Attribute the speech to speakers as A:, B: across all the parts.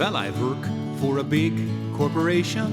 A: Well, I work for a big corporation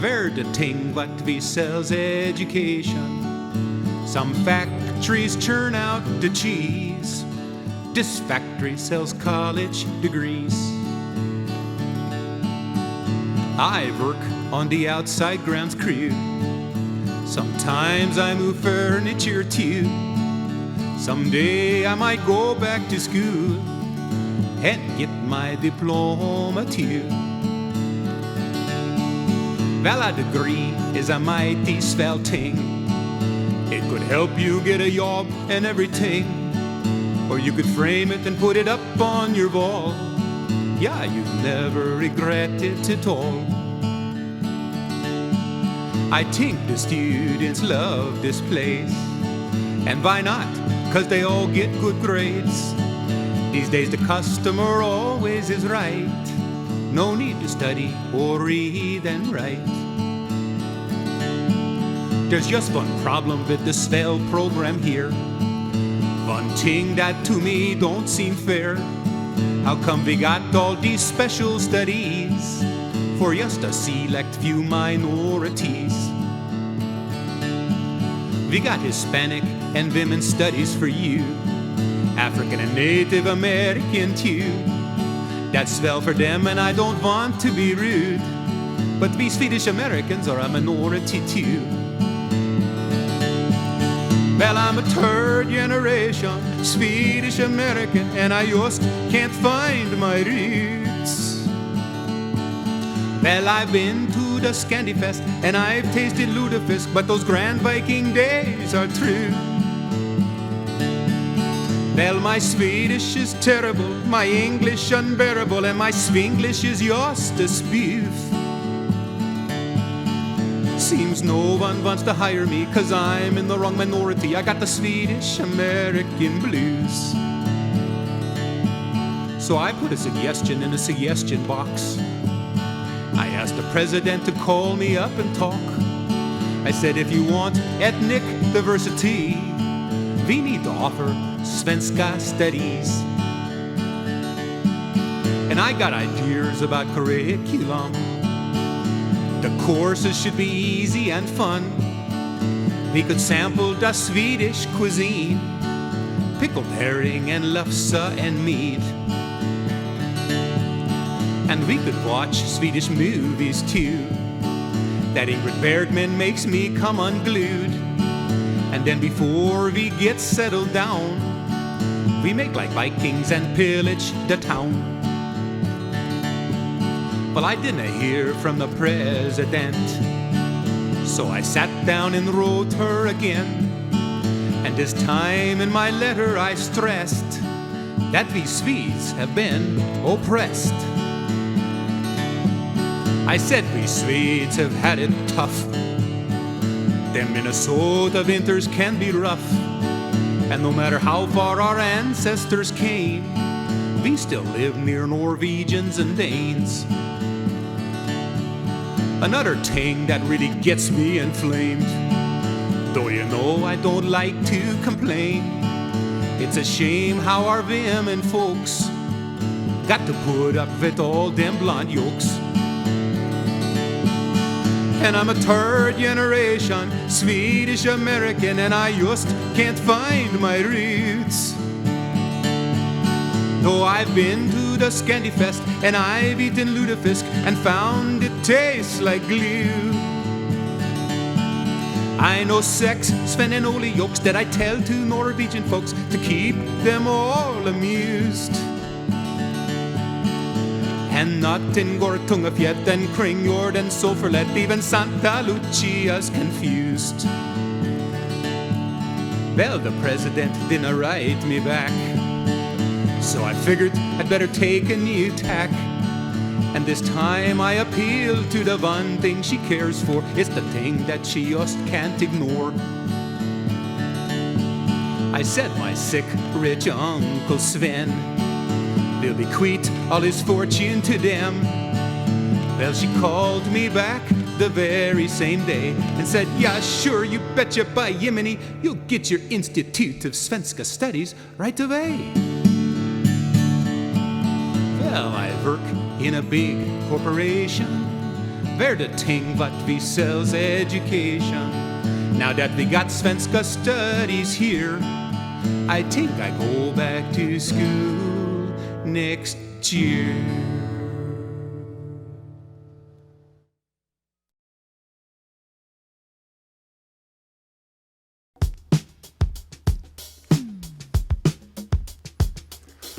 A: where the thing what we sell's education. Some factories churn out the cheese. This factory sells college degrees. I work on the outside grounds crew. Sometimes I move furniture too. Someday I might go back to school and get my diploma too. Well, a degree is a mighty swell thing. It could help you get a job and everything. Or you could frame it and put it up on your wall. Yeah, you'd never regret it at all. I think the students love this place. And why not? 'Cause they all get good grades. These days the customer always is right. No need to study or read and write. There's just one problem with the swell program here. One thing that to me don't seem fair. How come we got all these special studies for just a select few minorities? We got Hispanic and women's studies for you, African and Native American too. That's swell for them and I don't want to be rude, but we Swedish Americans are a minority too. Well, I'm a third generation Swedish American and I just can't find my roots. Well, I've been to the Scandifest and I've tasted lutefisk, but those grand Viking days are true. Well, my Swedish is terrible, my English unbearable, and my Swinglish is just a spoof. Seems no one wants to hire me 'cause I'm in the wrong minority. I got the Swedish American blues. So I put a suggestion in a suggestion box. I asked the president to call me up and talk. I said, if you want ethnic diversity, we need to offer Svenska studies. And I got ideas about curriculum. The courses should be easy and fun. We could sample the Swedish cuisine, pickled herring and lefse and meat. And we could watch Swedish movies too. That Ingrid Bergman makes me come unglued. And then before we get settled down, we make like Vikings and pillage the town. Well, I didn't hear from the president, so I sat down and wrote her again. And this time in my letter I stressed that we Swedes have been oppressed. I said we Swedes have had it tough. The Minnesota winters can be rough. And no matter how far our ancestors came, we still live near Norwegians and Danes. Another thing that really gets me inflamed, though you know I don't like to complain, it's a shame how our women folks got to put up with all them blonde yokes. And I'm a third generation Swedish American and I just can't find my roots. Though I've been to the Scandifest and I've eaten lutefisk and found it tastes like glue. I know sex, Sven and Ole jokes that I tell to Norwegian folks to keep them all amused. And nothing går tungefjätt and kringjord and så förlätt, even Santa Lucia's confused. Well, the president didn't write me back, so I figured I'd better take a new tack. And this time I appeal to the one thing she cares for. It's the thing that she just can't ignore. I said my sick, rich Uncle Sven will bequeath all his fortune to them. Well, she called me back the very same day and said, yeah, sure, you betcha by Jiminy, you'll get your Institute of Svenska Studies right away. Well, I work in a big corporation, where the ting what we sells education. Now that we got Svenska studies here, I think I go back to school next year.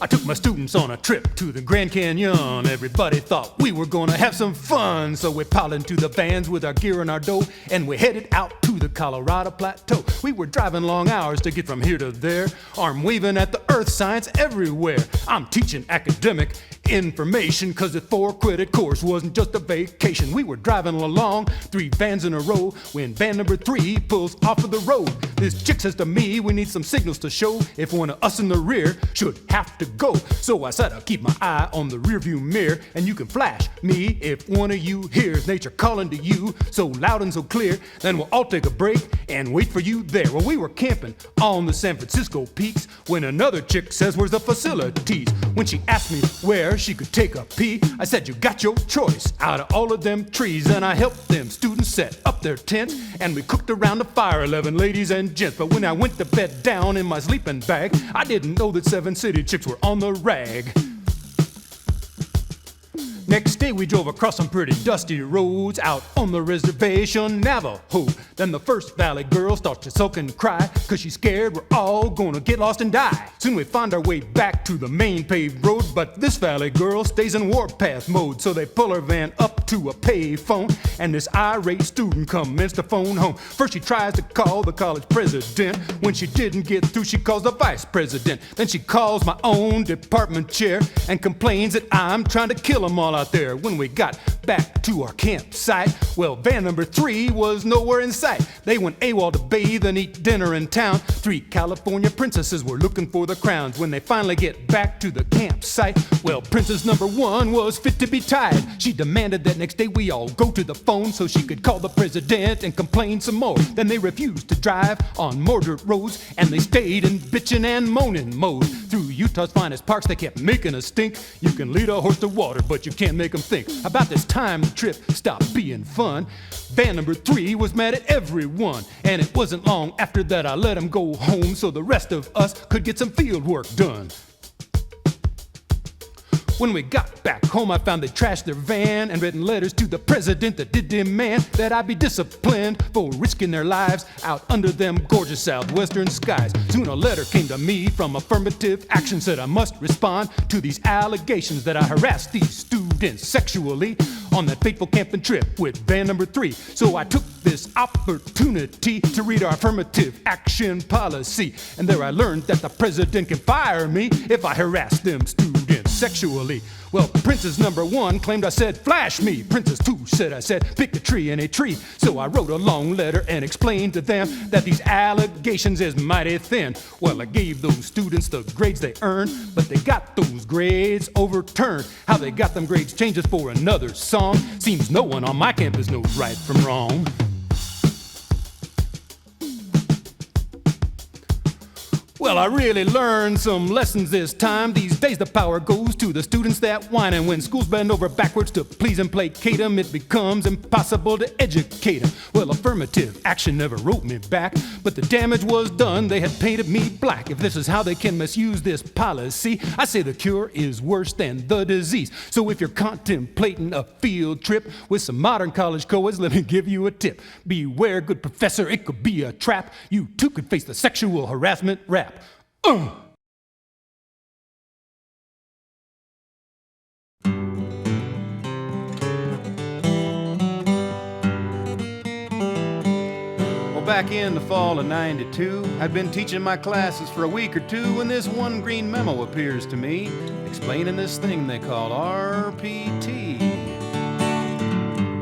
A: I took my students on a trip to the Grand Canyon. Everybody thought we were gonna have some fun. So we piled into the vans with our gear and our dough, and we headed out to the Colorado Plateau. We were driving long hours to get from here to there, arm waving at the earth science everywhere. I'm teaching academic information, cause the 4-credit course wasn't just a vacation. We were driving along, 3 vans in a row, when van number 3 pulls off of the road. This chick says to me, we need some signals to show if one of us in the rear should have to go. So I said I'll keep my eye on the rearview mirror, and you can flash me if one of you hears nature calling to you so loud and so clear. Then we'll all take a break and wait for you there. Well, we were camping on the San Francisco peaks when another chick says, where's the facilities? When she asked me where she could take a pee, I said, you got your choice out of all of them trees. And I helped them students set up their tent, and we cooked around the fire, 11 ladies and gents. But when I went to bed down in my sleeping bag, I didn't know that 7 city chicks were on the rag. Next day we drove across some pretty dusty roads out on the reservation Navajo. Then the first valley girl starts to sulk and cry, cause she's scared we're all gonna get lost and die. Soon we find our way back to the main paved road, but this valley girl stays in warpath mode. So they pull her van up to a pay phone, and this irate student commenced to phone home. First she tries to call the college president. When she didn't get through, she calls the vice president. Then she calls my own department chair and complains that I'm trying to kill them all out there. When we got back to our campsite, well, van number 3 was nowhere in sight. They went AWOL to bathe and eat dinner in town. 3 California princesses were looking for the crowns. When they finally get back to the campsite, well, princess number 1 was fit to be tied. She demanded that next day we all go to the phone so she could call the president and complain some more. Then they refused to drive on more dirt roads, and they stayed in bitchin' and moaning mode. Through Utah's finest parks they kept making us stink. You can lead a horse to water, but you can't make them think. About this time the trip stopped being fun. Van number 3 was mad at everyone, and it wasn't long after that I let him go home so the rest of us could get some field work done. When we got back home, I found they trashed their van and written letters to the president that did demand that I be disciplined for risking their lives out under them gorgeous southwestern skies. Soon a letter came to me from Affirmative Action, said I must respond to these allegations that I harassed these students sexually on that fateful camping trip with van number 3. So I took this opportunity to read our affirmative action policy, and there I learned that the president can fire me if I harass them students sexually. Well, princess number 1 claimed I said, flash me. Princess 2 said I said, pick a tree in a tree. So I wrote a long letter and explained to them that these allegations is mighty thin. Well, I gave those students the grades they earned, but they got those grades overturned. How they got them grades changes for another song. Seems no one on my campus knows right from wrong. Well, I really learned some lessons this time. These days the power goes to the students that whine, and when schools bend over backwards to please and placate them, it becomes impossible to educate them. Well, affirmative action never wrote me back, but the damage was done. They had painted me black. If this is how they can misuse this policy, I say the cure is worse than the disease. So if you're contemplating a field trip with some modern college coeds, let me give you a tip. Beware, good professor, it could be a trap. You too could face the sexual harassment rap. Well, back in the fall of '92, I'd been teaching my classes for a week or two when this one green memo appears to me, explaining this thing they call RPT,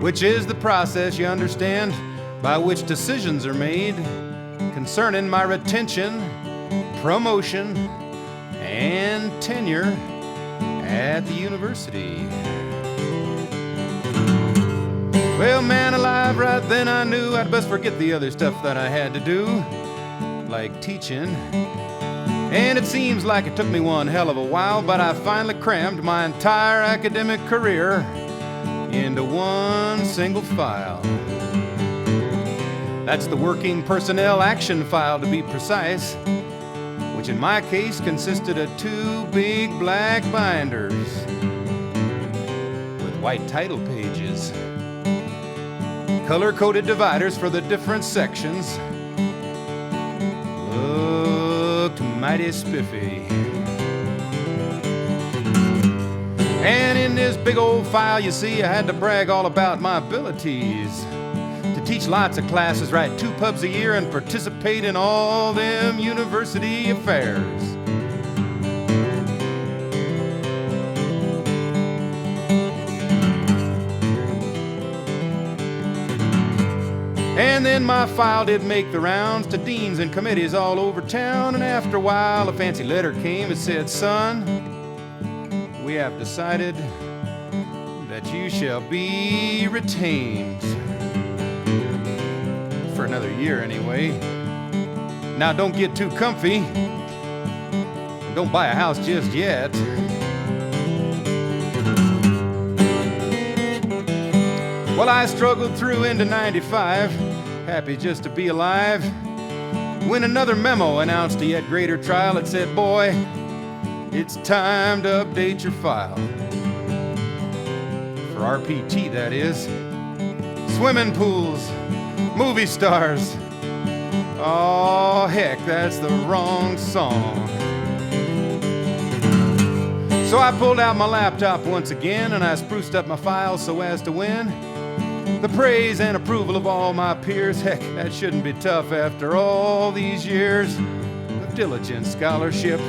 A: which is the process, you understand, by which decisions are made concerning my retention, promotion, and tenure at the university. Well, man alive, right then I knew I'd best forget the other stuff that I had to do, like teaching.
B: And it seems like it took me one hell of a while, but I finally crammed my entire academic career into one single file. That's the working personnel action file, to be precise, which in my case consisted of 2 big black binders with white title pages, color-coded dividers for the different sections. Looked mighty spiffy. And in this big old file, you see, I had to brag all about my abilities to teach lots of classes, write 2 pubs a year, and participate in all them university affairs. And then my file did make the rounds to deans and committees all over town, and after a while a fancy letter came and said, "Son, we have decided that you shall be retained. For another year anyway. Now don't get too comfy. And don't buy a house just yet." Well, I struggled through into 95, happy just to be alive, when another memo announced a yet greater trial. It said, "Boy, it's time to update your file." For RPT, that is. Swimming pools, movie stars. Oh, heck, that's the wrong song. So I pulled out my laptop once again and I spruced up my file so as to win the praise and approval of all my peers. Heck, that shouldn't be tough after all these years of diligent scholarship,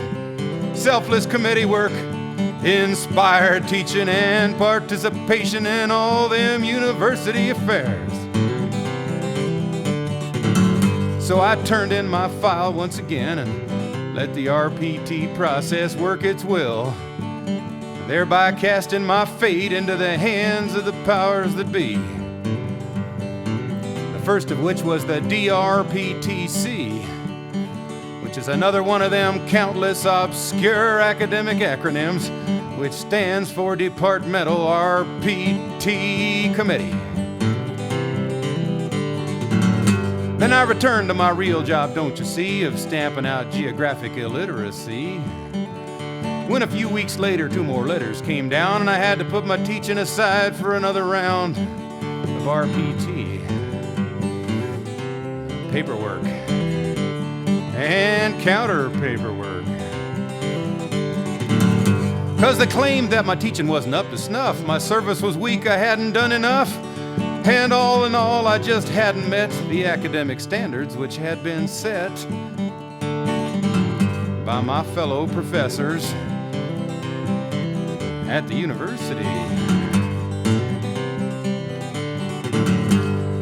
B: selfless committee work, inspired teaching, and participation in all them university affairs. So I turned in my file once again and let the RPT process work its will, thereby casting my fate into the hands of the powers that be. The first of which was the DRPTC, which is another one of them countless obscure academic acronyms, which stands for Departmental RPT Committee. Then I returned to my real job, don't you see, of stamping out geographic illiteracy, when a few weeks later 2 more letters came down and I had to put my teaching aside for another round of RPT. Paperwork. And counter paperwork. Because they claimed that my teaching wasn't up to snuff, my service was weak, I hadn't done enough, and all in all, I just hadn't met the academic standards which had been set by my fellow professors at the university.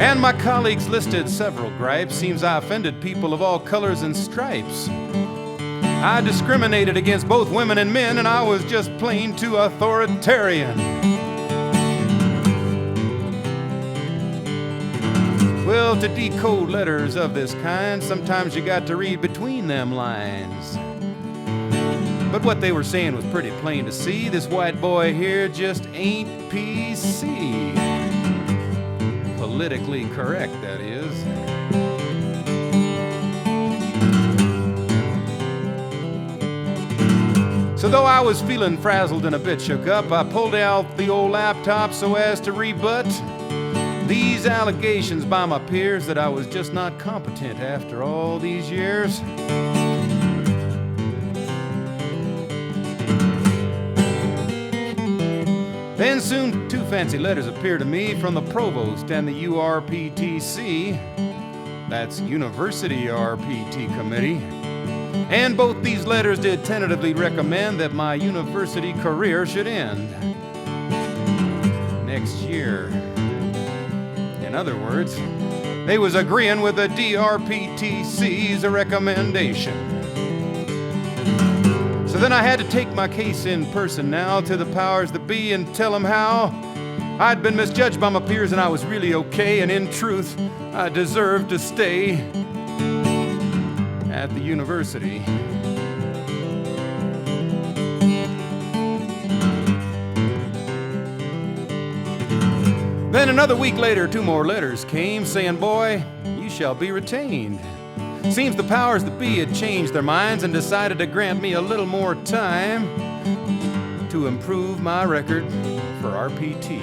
B: And my colleagues listed several gripes. Seems I offended people of all colors and stripes. I discriminated against both women and men, and I was just plain too authoritarian. Well, to decode letters of this kind, sometimes you got to read between them lines. But what they were saying was pretty plain to see. This white boy here just ain't PC. Politically correct, that is. So though I was feeling frazzled and a bit shook up, I pulled out the old laptop so as to rebut these allegations by my peers that I was just not competent after all these years. Then soon 2 fancy letters appeared to me from the provost and the URPTC, that's University RPT Committee, and both these letters did tentatively recommend that my university career should end next year. In other words, they was agreeing with the DRPTC's recommendation. So then I had to take my case in person now to the powers that be and tell them how I'd been misjudged by my peers and I was really okay, and in truth, I deserved to stay at the university. Then another week later, 2 more letters came saying, "Boy, you shall be retained." Seems the powers that be had changed their minds and decided to grant me a little more time to improve my record for RPT.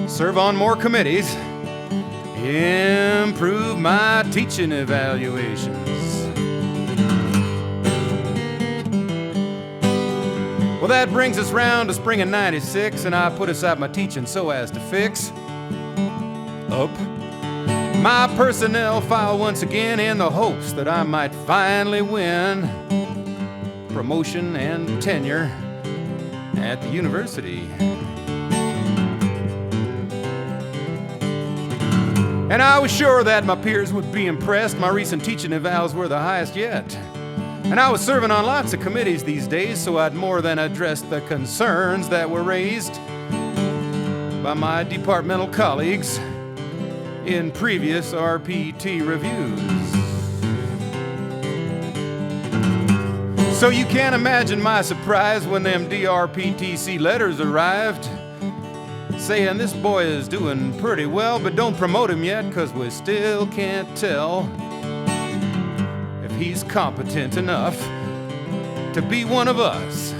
B: Serve on more committees, improve my teaching evaluations. Well, that brings us round to spring of '96, and I put aside my teaching so as to fix up my personnel file once again in the hopes that I might finally win promotion and tenure at the university. And I was sure that my peers would be impressed. My recent teaching evals were the highest yet. And I was serving on lots of committees these days, so I'd more than addressed the concerns that were raised by my departmental colleagues in previous RPT reviews. So you can't imagine my surprise when them DRPTC letters arrived saying this boy is doing pretty well, but don't promote him yet because we still can't tell if he's competent enough to be one of us.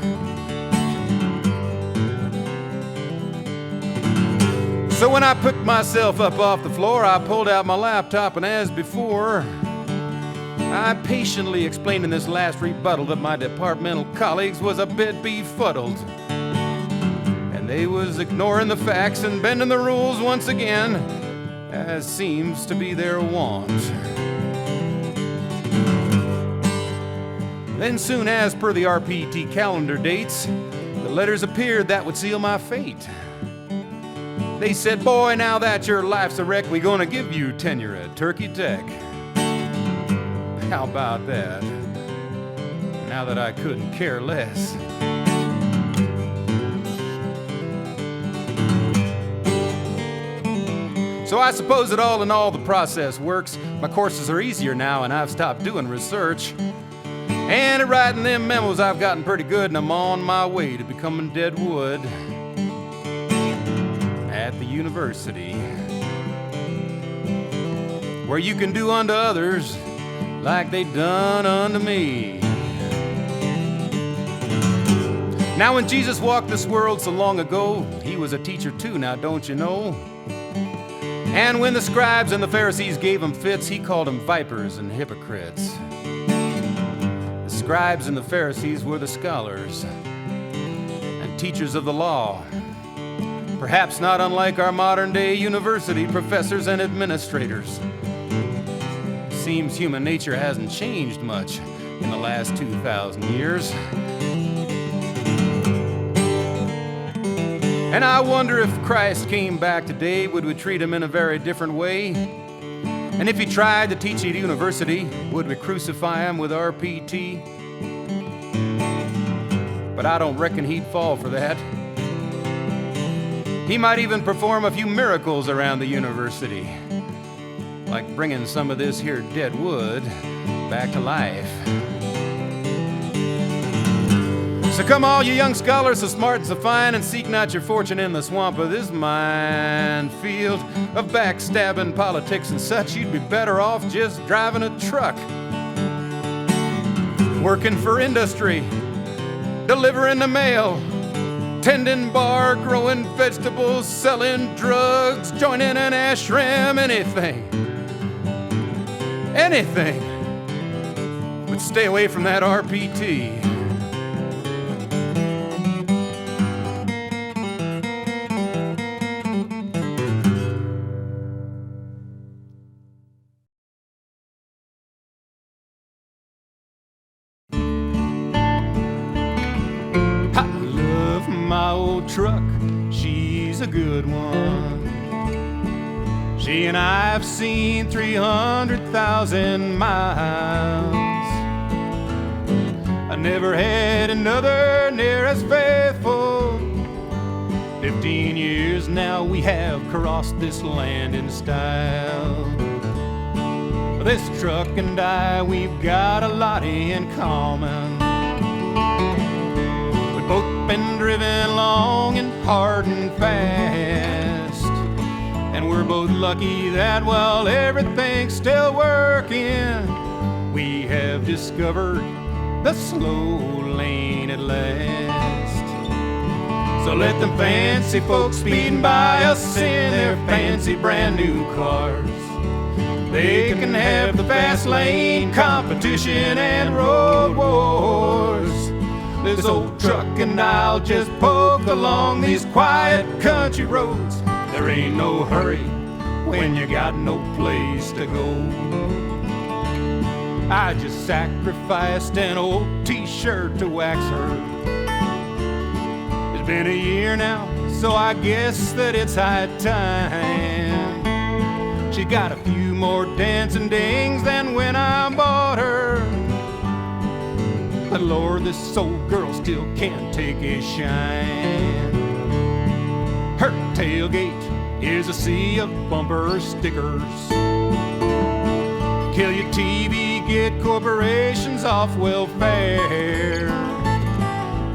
B: So when I picked myself up off the floor, I pulled out my laptop, and as before, I patiently explained in this last rebuttal that my departmental colleagues was a bit befuddled. And they was ignoring the facts and bending the rules once again, as seems to be their wont. Then soon as per the RPT calendar dates, the letters appeared that would seal my fate. They said, "Boy, now that your life's a wreck, we're gonna give you tenure at Turkey Tech." How about that? Now that I couldn't care less. So I suppose that all in all the process works. My courses are easier now and I've stopped doing research. And at writing them memos I've gotten pretty good, and I'm on my way to becoming dead wood at the university, where you can do unto others like they done unto me. Now when Jesus walked this world so long ago, he was a teacher too, now don't you know? And when the scribes and the Pharisees gave him fits, he called them vipers and hypocrites. The scribes and the Pharisees were the scholars and teachers of the law, perhaps not unlike our modern-day university professors and administrators. Seems human nature hasn't changed much in the last 2,000 years. And I wonder if Christ came back today, would we treat him in a very different way? And if he tried to teach at university, would we crucify him with RPT? But I don't reckon he'd fall for that. He might even perform a few miracles around the university, like bringing some of this here dead wood back to life. So come all you young scholars, so smart and so fine, and seek not your fortune in the swamp of this minefield of backstabbing politics and such. You'd be better off just driving a truck, working for industry, delivering the mail, tending bar, growing vegetables, selling drugs, joining an ashram, anything. Anything. But stay away from that RPT. My old truck, she's a good one. She and I have seen 300,000 miles. I never had another near as faithful. 15 years now we have crossed this land in style. This truck and I, we've got a lot in common. Both been driven long and hard and fast. And we're both lucky that while everything's still working, we have discovered the slow lane at last. So let them fancy folks speeding by us in their fancy brand new cars. They can have the fast lane competition and road wars. This old truck and I'll just poke along these quiet country roads. There ain't no hurry when you got no place to go. I just sacrificed an old t-shirt to wax her. It's been a year now, so I guess that it's high time. She got a few more dancing dings than when I bought her. But Lord, this old girl still can't take a shine. Her tailgate is a sea of bumper stickers. Kill your TV, get corporations off welfare.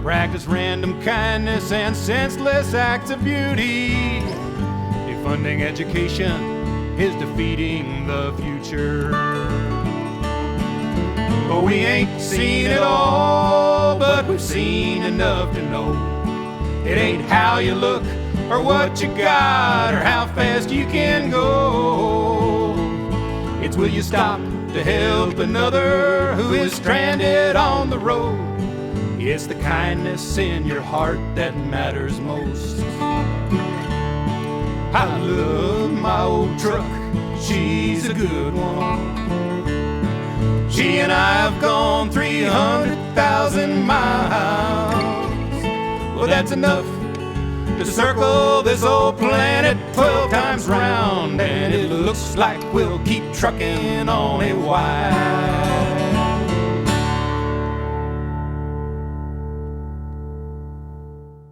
B: Practice random kindness and senseless acts of beauty. Defunding education is defeating the future. But we ain't seen it all, but we've seen enough to know it ain't how you look or what you got or how fast you can go. It's will you stop to help another who is stranded on the road. It's the kindness in your heart that matters most. I love my old truck, she's a good one. She and I have gone 300,000 miles. Well, that's enough to circle this old planet 12 times round, and it looks like we'll keep trucking on a while.